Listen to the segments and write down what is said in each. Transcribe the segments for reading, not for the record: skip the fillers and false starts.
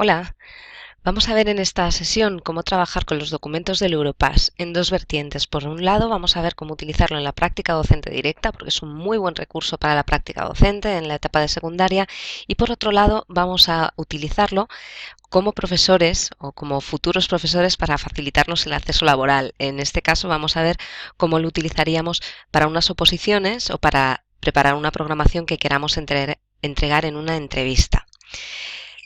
Hola, vamos a ver en esta sesión cómo trabajar con los documentos del Europass en dos vertientes. Por un lado, vamos a ver cómo utilizarlo en la práctica docente directa, porque es un muy buen recurso para la práctica docente en la etapa de secundaria, y por otro lado, vamos a utilizarlo como profesores o como futuros profesores para facilitarnos el acceso laboral. En este caso, vamos a ver cómo lo utilizaríamos para unas oposiciones o para preparar una programación que queramos entregar en una entrevista.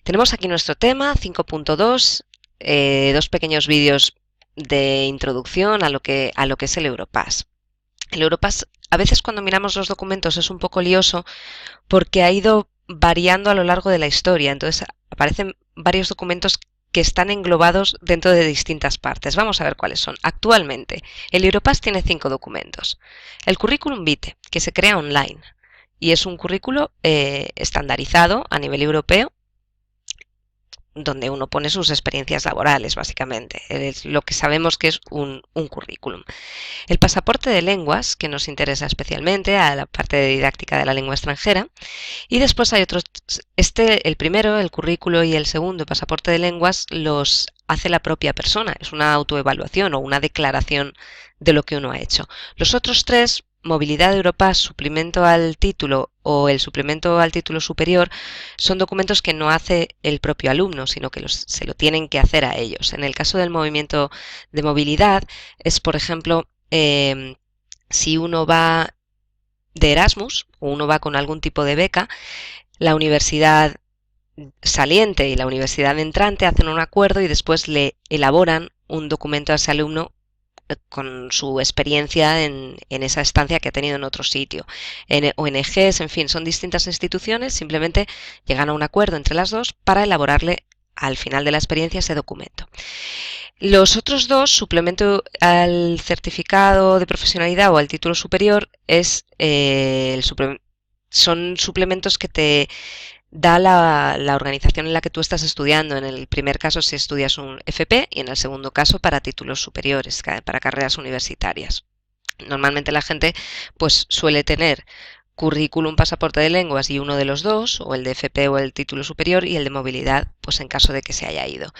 Tenemos aquí nuestro tema 5.2, dos pequeños vídeos de introducción a lo que es el Europass. El Europass, a veces cuando miramos los documentos es un poco lioso porque ha ido variando a lo largo de la historia, entonces aparecen varios documentos que están englobados dentro de distintas partes. Vamos a ver cuáles son. Actualmente, el Europass tiene 5 documentos. El currículum vitae, que se crea online y es un currículo estandarizado a nivel europeo, donde uno pone sus experiencias laborales, básicamente. Es lo que sabemos que es un currículum. El pasaporte de lenguas, que nos interesa especialmente a la parte de didáctica de la lengua extranjera. Y después hay otros, el primero, el currículo, y el segundo, el pasaporte de lenguas, los hace la propia persona. Es una autoevaluación o una declaración de lo que uno ha hecho. Los otros tres, movilidad de Europass, suplemento al título o el suplemento al título superior, son documentos que no hace el propio alumno, sino que se lo tienen que hacer a ellos. En el caso del movimiento de movilidad es, por ejemplo, si uno va de Erasmus o uno va con algún tipo de beca, la universidad saliente y la universidad entrante hacen un acuerdo y después le elaboran un documento a ese alumno con su experiencia en esa estancia que ha tenido en otro sitio. En ONGs, en fin, son distintas instituciones, simplemente llegan a un acuerdo entre las dos para elaborarle al final de la experiencia ese documento. Los otros dos, suplemento al certificado de profesionalidad o al título superior, son suplementos que te da la organización en la que tú estás estudiando. En el primer caso si estudias un FP y en el segundo caso para títulos superiores, para carreras universitarias. Normalmente la gente pues suele tener currículum, pasaporte de lenguas y uno de los dos, o el de FP o el título superior, y el de movilidad, pues en caso de que se haya ido.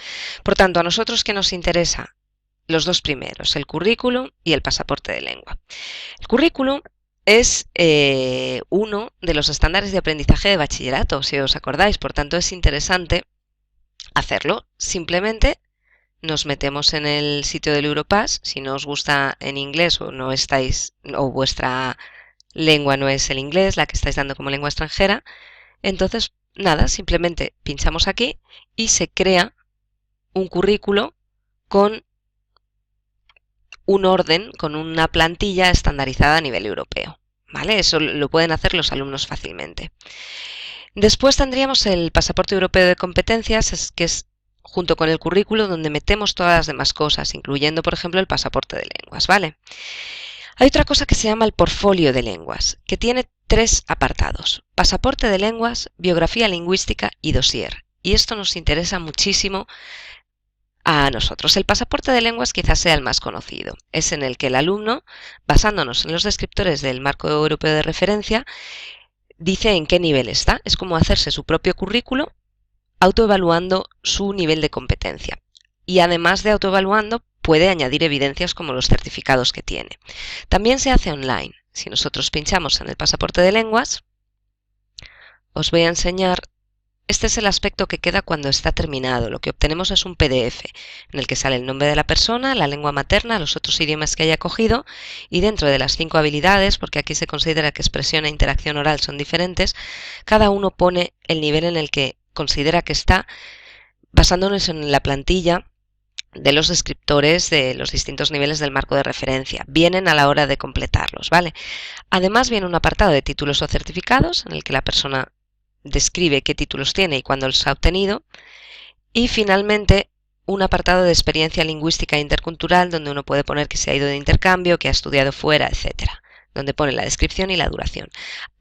Por tanto, a nosotros que nos interesa los dos primeros, el currículum y el pasaporte de lengua. El currículum es uno de los estándares de aprendizaje de bachillerato, si os acordáis, por tanto es interesante hacerlo. Simplemente nos metemos en el sitio del Europass, si no os gusta en inglés o no estáis, o vuestra lengua no es el inglés, la que estáis dando como lengua extranjera, entonces nada, simplemente pinchamos aquí y se crea un currículo con un orden, con una plantilla estandarizada a nivel europeo. ¿Vale? Eso lo pueden hacer los alumnos fácilmente. Después tendríamos el pasaporte europeo de competencias, que es junto con el currículo donde metemos todas las demás cosas, incluyendo, por ejemplo, el pasaporte de lenguas. ¿Vale? Hay otra cosa que se llama el portfolio de lenguas, que tiene 3 apartados: pasaporte de lenguas, biografía lingüística y dossier. Y esto nos interesa muchísimo a nosotros. El pasaporte de lenguas quizás sea el más conocido. Es en el que el alumno, basándonos en los descriptores del marco europeo de referencia, dice en qué nivel está. Es como hacerse su propio currículo, autoevaluando su nivel de competencia. Y además de autoevaluando, puede añadir evidencias como los certificados que tiene. También se hace online. Si nosotros pinchamos en el pasaporte de lenguas, os voy a enseñar. Este es el aspecto que queda cuando está terminado. Lo que obtenemos es un PDF en el que sale el nombre de la persona, la lengua materna, los otros idiomas que haya cogido, y dentro de las 5 habilidades, porque aquí se considera que expresión e interacción oral son diferentes, cada uno pone el nivel en el que considera que está, basándonos en la plantilla de los descriptores de los distintos niveles del marco de referencia. Vienen a la hora de completarlos, ¿vale? Además viene un apartado de títulos o certificados en el que la persona describe qué títulos tiene y cuándo los ha obtenido. Y finalmente un apartado de experiencia lingüística e intercultural donde uno puede poner que se ha ido de intercambio, que ha estudiado fuera, etcétera, donde pone la descripción y la duración.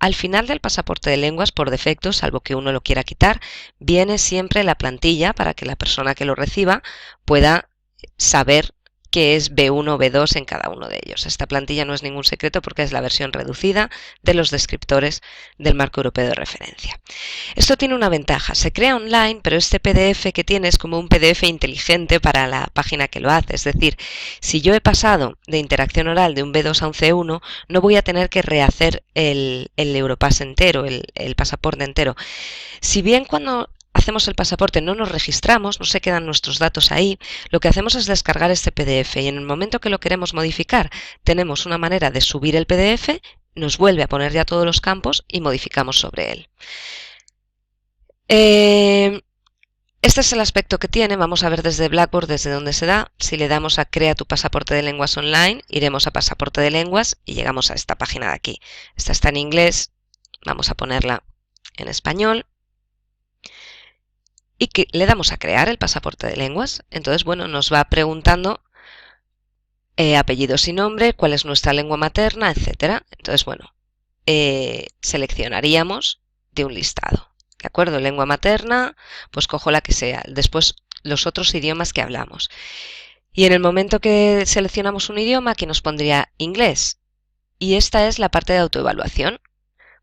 Al final del pasaporte de lenguas, por defecto, salvo que uno lo quiera quitar, viene siempre la plantilla para que la persona que lo reciba pueda saber que es B1 o B2 en cada uno de ellos. Esta plantilla no es ningún secreto porque es la versión reducida de los descriptores del marco europeo de referencia. Esto tiene una ventaja, se crea online, pero este PDF que tiene es como un PDF inteligente para la página que lo hace. Es decir, si yo he pasado de interacción oral de un B2 a un C1, no voy a tener que rehacer el Europass entero, el pasaporte entero. Si bien cuando hacemos el pasaporte no nos registramos, no se quedan nuestros datos ahí, lo que hacemos es descargar este PDF y en el momento que lo queremos modificar tenemos una manera de subir el PDF, nos vuelve a poner ya todos los campos y modificamos sobre él. Este es el aspecto que tiene. Vamos a ver desde Blackboard desde dónde se da. Si le damos a Crea tu pasaporte de lenguas online, iremos a pasaporte de lenguas y llegamos a esta página de aquí. Esta está en inglés, vamos a ponerla en español. Y que le damos a crear el pasaporte de lenguas. Entonces, bueno, nos va preguntando apellidos y nombre, cuál es nuestra lengua materna, etcétera. Entonces, bueno, seleccionaríamos de un listado. ¿De acuerdo? Lengua materna, pues cojo la que sea. Después, los otros idiomas que hablamos. Y en el momento que seleccionamos un idioma, aquí nos pondría inglés. Y esta es la parte de autoevaluación.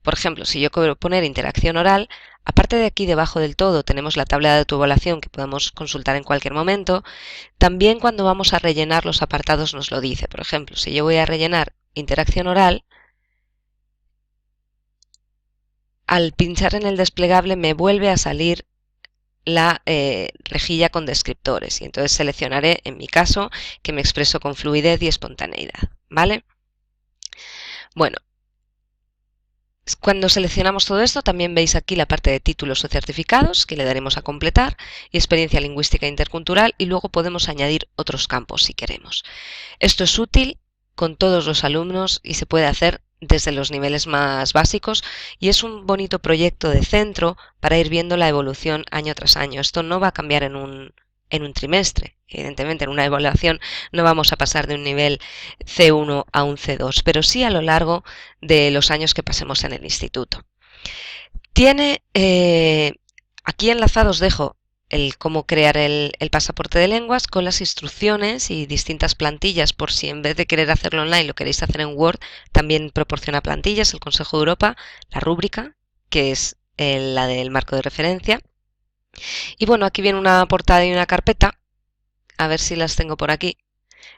Por ejemplo, si yo quiero poner interacción oral, aparte de aquí debajo del todo tenemos la tabla de autoevaluación que podemos consultar en cualquier momento. También cuando vamos a rellenar los apartados nos lo dice. Por ejemplo, si yo voy a rellenar interacción oral, al pinchar en el desplegable me vuelve a salir la rejilla con descriptores y entonces seleccionaré, en mi caso, que me expreso con fluidez y espontaneidad, ¿vale? Bueno, cuando seleccionamos todo esto también veis aquí la parte de títulos o certificados que le daremos a completar y experiencia lingüística intercultural y luego podemos añadir otros campos si queremos. Esto es útil con todos los alumnos y se puede hacer desde los niveles más básicos y es un bonito proyecto de centro para ir viendo la evolución año tras año. Esto no va a cambiar en un trimestre. Evidentemente, en una evaluación no vamos a pasar de un nivel C1 a un C2, pero sí a lo largo de los años que pasemos en el instituto. Tiene, aquí enlazados dejo el cómo crear el pasaporte de lenguas con las instrucciones y distintas plantillas por si en vez de querer hacerlo online lo queréis hacer en Word, también proporciona plantillas, el Consejo de Europa, la rúbrica, que es la del marco de referencia. Y bueno, aquí viene una portada y una carpeta, a ver si las tengo por aquí.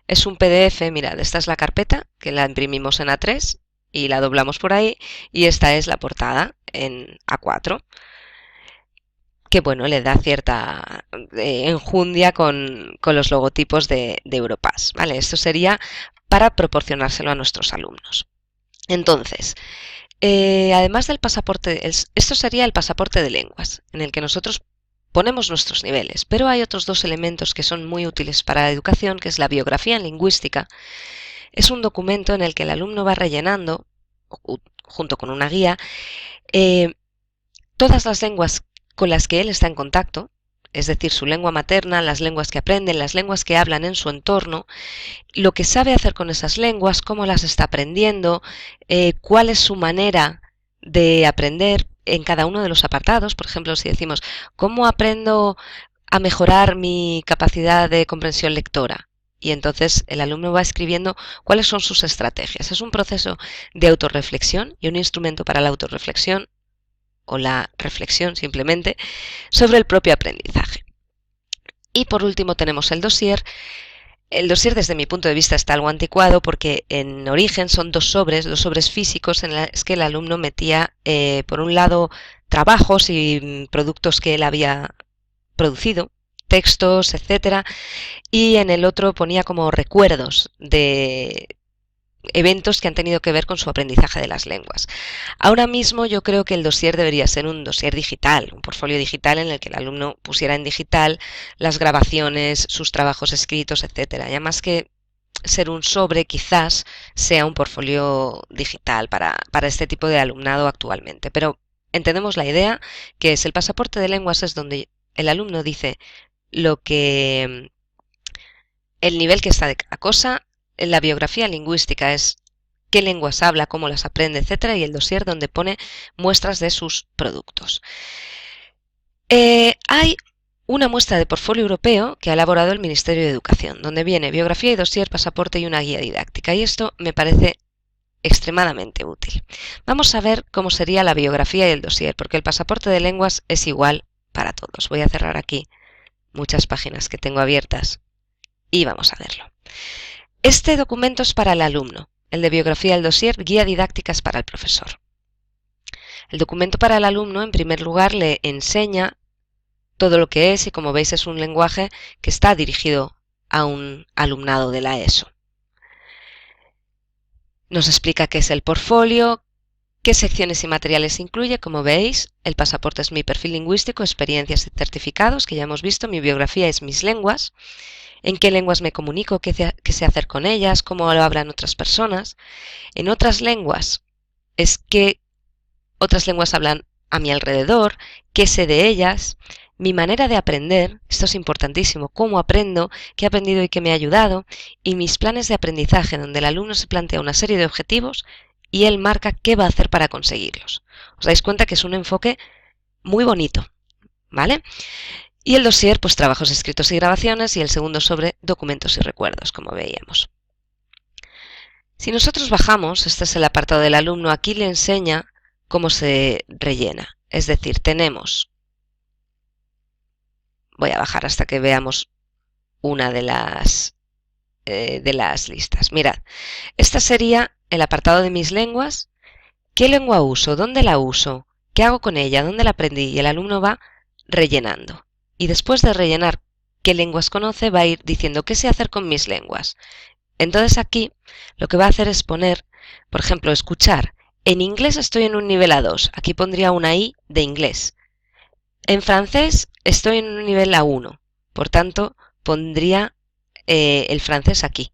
Es un PDF, mirad, esta es la carpeta, que la imprimimos en A3 y la doblamos por ahí, y esta es la portada en A4, que bueno, le da cierta enjundia con los logotipos de Europass, ¿vale? Esto sería para proporcionárselo a nuestros alumnos. Entonces, además del pasaporte, esto sería el pasaporte de lenguas, en el que nosotros ponemos nuestros niveles, pero hay otros dos elementos que son muy útiles para la educación, que es la biografía en lingüística. Es un documento en el que el alumno va rellenando, junto con una guía, todas las lenguas con las que él está en contacto, es decir, su lengua materna, las lenguas que aprenden, las lenguas que hablan en su entorno, lo que sabe hacer con esas lenguas, cómo las está aprendiendo, cuál es su manera de aprender en cada uno de los apartados. Por ejemplo, si decimos, ¿cómo aprendo a mejorar mi capacidad de comprensión lectora? Y entonces el alumno va escribiendo cuáles son sus estrategias. Es un proceso de autorreflexión y un instrumento para la autorreflexión o la reflexión simplemente sobre el propio aprendizaje. Y por último tenemos el dossier. El dossier desde mi punto de vista está algo anticuado porque en origen son dos sobres físicos en los que el alumno metía por un lado trabajos y productos que él había producido, textos, etcétera, y en el otro ponía como recuerdos de eventos que han tenido que ver con su aprendizaje de las lenguas. Ahora mismo yo creo que el dossier debería ser un dossier digital, un portfolio digital en el que el alumno pusiera en digital las grabaciones, sus trabajos escritos, etcétera. Ya más que ser un sobre, quizás sea un portfolio digital para este tipo de alumnado actualmente. Pero entendemos la idea, que es el pasaporte de lenguas, es donde el alumno dice lo que el nivel que está de cada cosa. La biografía lingüística es qué lenguas habla, cómo las aprende, etcétera, y el dossier donde pone muestras de sus productos. Hay una muestra de portfolio europeo que ha elaborado el Ministerio de Educación, donde viene biografía y dossier, pasaporte y una guía didáctica. Y esto me parece extremadamente útil. Vamos a ver cómo sería la biografía y el dossier, porque el pasaporte de lenguas es igual para todos. Voy a cerrar aquí muchas páginas que tengo abiertas y vamos a verlo. Este documento es para el alumno, el de biografía y el dossier, guía didáctica es para el profesor. El documento para el alumno, en primer lugar, le enseña todo lo que es y, como veis, es un lenguaje que está dirigido a un alumnado de la ESO. Nos explica qué es el portfolio, qué secciones y materiales incluye. Como veis, el pasaporte es mi perfil lingüístico, experiencias y certificados, que ya hemos visto. Mi biografía es mis lenguas, en qué lenguas me comunico, qué sé hacer con ellas, cómo lo hablan otras personas. En otras lenguas es qué otras lenguas hablan a mi alrededor, qué sé de ellas. Mi manera de aprender, esto es importantísimo, cómo aprendo, qué he aprendido y qué me ha ayudado, y mis planes de aprendizaje, donde el alumno se plantea una serie de objetivos y él marca qué va a hacer para conseguirlos. Os dais cuenta que es un enfoque muy bonito, ¿vale? Y el dossier, pues trabajos escritos y grabaciones, y el segundo sobre documentos y recuerdos, como veíamos. Si nosotros bajamos, este es el apartado del alumno, aquí le enseña cómo se rellena. Es decir, tenemos... Voy a bajar hasta que veamos una de las listas. Mirad, esta sería el apartado de mis lenguas. ¿Qué lengua uso? ¿Dónde la uso? ¿Qué hago con ella? ¿Dónde la aprendí? Y el alumno va rellenando. Y después de rellenar qué lenguas conoce, va a ir diciendo qué sé hacer con mis lenguas. Entonces aquí lo que va a hacer es poner, por ejemplo, escuchar. En inglés estoy en un nivel A2. Aquí pondría una I de inglés. En francés estoy en un nivel A1, por tanto pondría el francés aquí.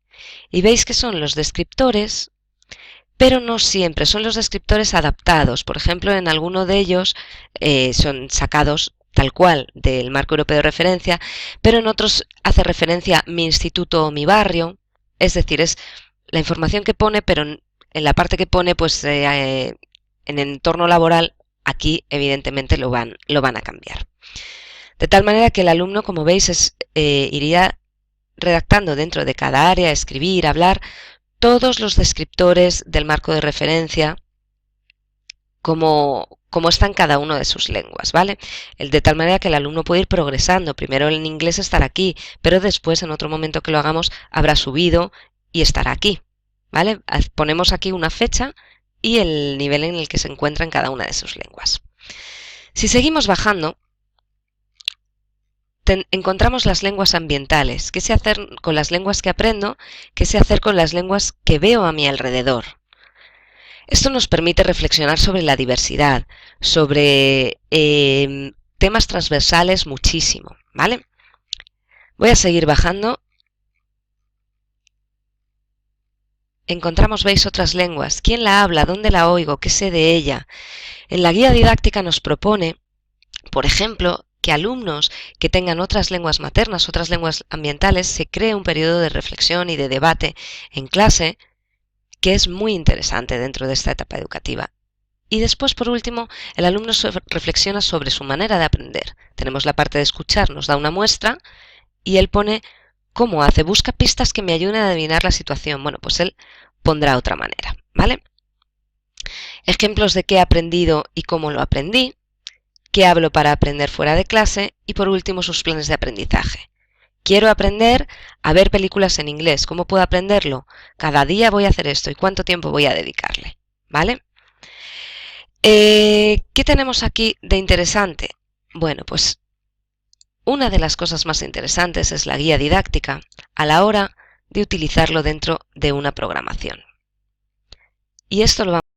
Y veis que son los descriptores, pero no siempre, son los descriptores adaptados. Por ejemplo, en alguno de ellos son sacados tal cual del marco europeo de referencia, pero en otros hace referencia mi instituto o mi barrio. Es decir, es la información que pone, pero en la parte que pone, pues en el entorno laboral, aquí evidentemente lo van a cambiar. De tal manera que el alumno, como veis, iría redactando dentro de cada área, escribir, hablar, todos los descriptores del marco de referencia, como está en cada uno de sus lenguas, ¿vale? De tal manera que el alumno puede ir progresando. Primero en inglés estará aquí, pero después, en otro momento que lo hagamos, habrá subido y estará aquí, ¿vale? Ponemos aquí una fecha y el nivel en el que se encuentra en cada una de sus lenguas. Si seguimos bajando, encontramos las lenguas ambientales. ¿Qué sé hacer con las lenguas que aprendo? ¿Qué sé hacer con las lenguas que veo a mi alrededor? Esto nos permite reflexionar sobre la diversidad, sobre temas transversales muchísimo, ¿vale? Voy a seguir bajando. Encontramos, veis, otras lenguas. ¿Quién la habla? ¿Dónde la oigo? ¿Qué sé de ella? En la guía didáctica nos propone, por ejemplo, que alumnos que tengan otras lenguas maternas, otras lenguas ambientales, se cree un periodo de reflexión y de debate en clase, que es muy interesante dentro de esta etapa educativa. Y después, por último, el alumno reflexiona sobre su manera de aprender. Tenemos la parte de escuchar, nos da una muestra y él pone cómo hace, busca pistas que me ayuden a adivinar la situación. Bueno, pues él pondrá otra manera, ¿vale? Ejemplos de qué he aprendido y cómo lo aprendí, qué hablo para aprender fuera de clase y, por último, sus planes de aprendizaje. Quiero aprender a ver películas en inglés. ¿Cómo puedo aprenderlo? Cada día voy a hacer esto y cuánto tiempo voy a dedicarle, ¿vale? ¿Qué tenemos aquí de interesante? Bueno, pues una de las cosas más interesantes es la guía didáctica a la hora de utilizarlo dentro de una programación. Y esto lo vamos